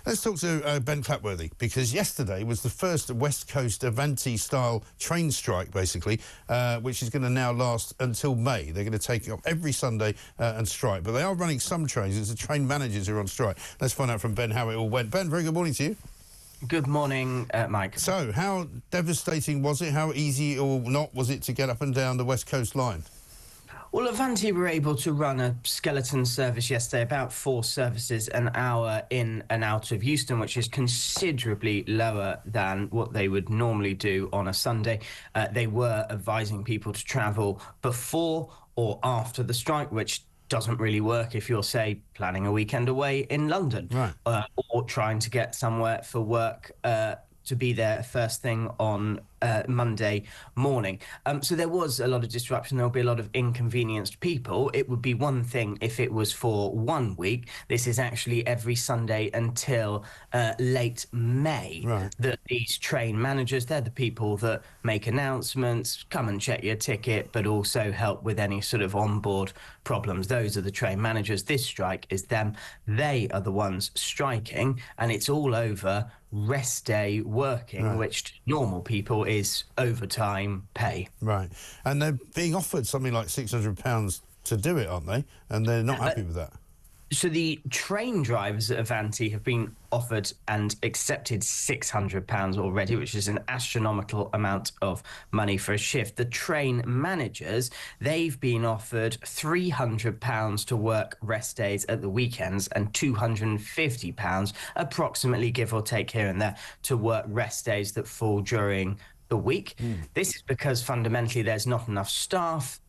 Let's talk to Ben Clapworthy, because yesterday was the first West Coast Avanti-style train strike, basically, which is going to now last until May. They're going to take it up every Sunday and strike. But they are running some trains. It's the train managers who are on strike. Let's find out from Ben how it all went. Ben, very good morning to you. Good morning, Mike. So, how devastating was it? How easy or not was it to get up and down the West Coast line? Well, Avanti were able to run a skeleton service yesterday, about 4 services an hour in and out of Euston, which is considerably lower than what they would normally do on a Sunday. They were advising people to travel before or after the strike, which doesn't really work if you're, say, planning a weekend away in London, right, or trying to get somewhere for work to be there first thing on Monday morning. So there was a lot of disruption. There'll be a lot of inconvenienced people. It would be one thing if it was for 1 week. This is actually every Sunday until late May. Right. That these train managers, they're the people that make announcements, come and check your ticket, but also help with any sort of onboard problems. Those are the train managers. This strike is them. They are the ones striking, and it's all over rest day working, right, which to normal people is overtime pay. Right. And they're being offered something like £600 to do it, aren't they? And they're not happy with that. So the train drivers at Avanti have been offered and accepted £600 already, which is an astronomical amount of money for a shift. The train managers, they've been offered £300 to work rest days at the weekends and £250, approximately, give or take here and there, to work rest days that fall during the week. This is because fundamentally there's not enough staff.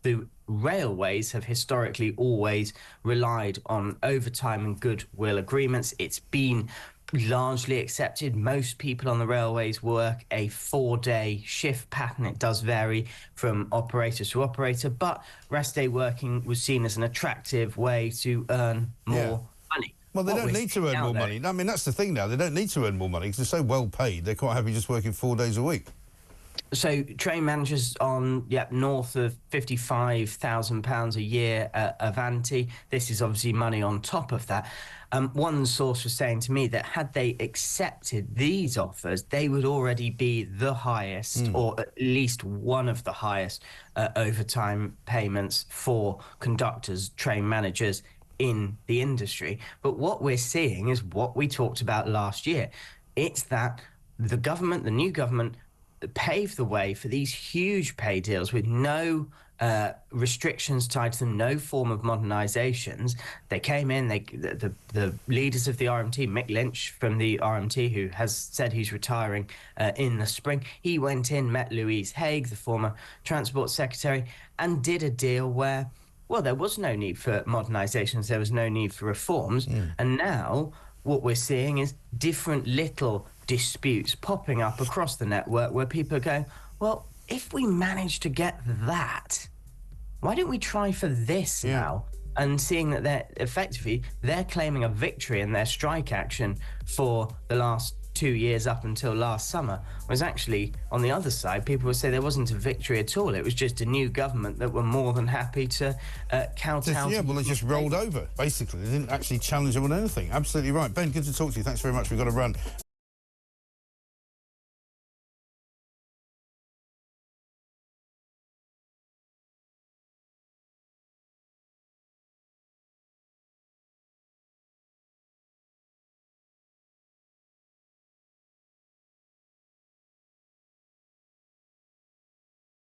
The railways have historically always relied on overtime and goodwill agreements. It's been largely accepted. Most people on the railways work a 4-day shift pattern. It does vary from operator to operator, but rest day working was seen as an attractive way to earn more money. Well, they don't need to earn more money. I mean, that's the thing now. They don't need to earn more money because they're so well paid. They're quite happy just working 4 days a week. So train managers on north of £55,000 a year at Avanti. This is obviously money on top of that. One source was saying to me that had they accepted these offers, they would already be the highest, or at least one of the highest overtime payments for conductors, train managers in the industry. But what we're seeing is what we talked about last year. It's that the government, the new government, paved the way for these huge pay deals with no restrictions tied to them, no form of modernisations. They came in, the leaders of the RMT, Mick Lynch from the RMT, who has said he's retiring in the spring, he went in, met Louise Haigh, the former Transport Secretary, and did a deal where, well, there was no need for modernisations, there was no need for reforms, and now what we're seeing is different little disputes popping up across the network where people are going, well, if we manage to get that, why don't we try for this now? And seeing that they're claiming a victory in their strike action for the last 2 years up until last summer, was actually on the other side. People would say there wasn't a victory at all. It was just a new government that were more than happy to kowtow. Yeah, well, they just rolled over, basically. They didn't actually challenge them on anything. Absolutely right. Ben, good to talk to you. Thanks very much. We've got to run.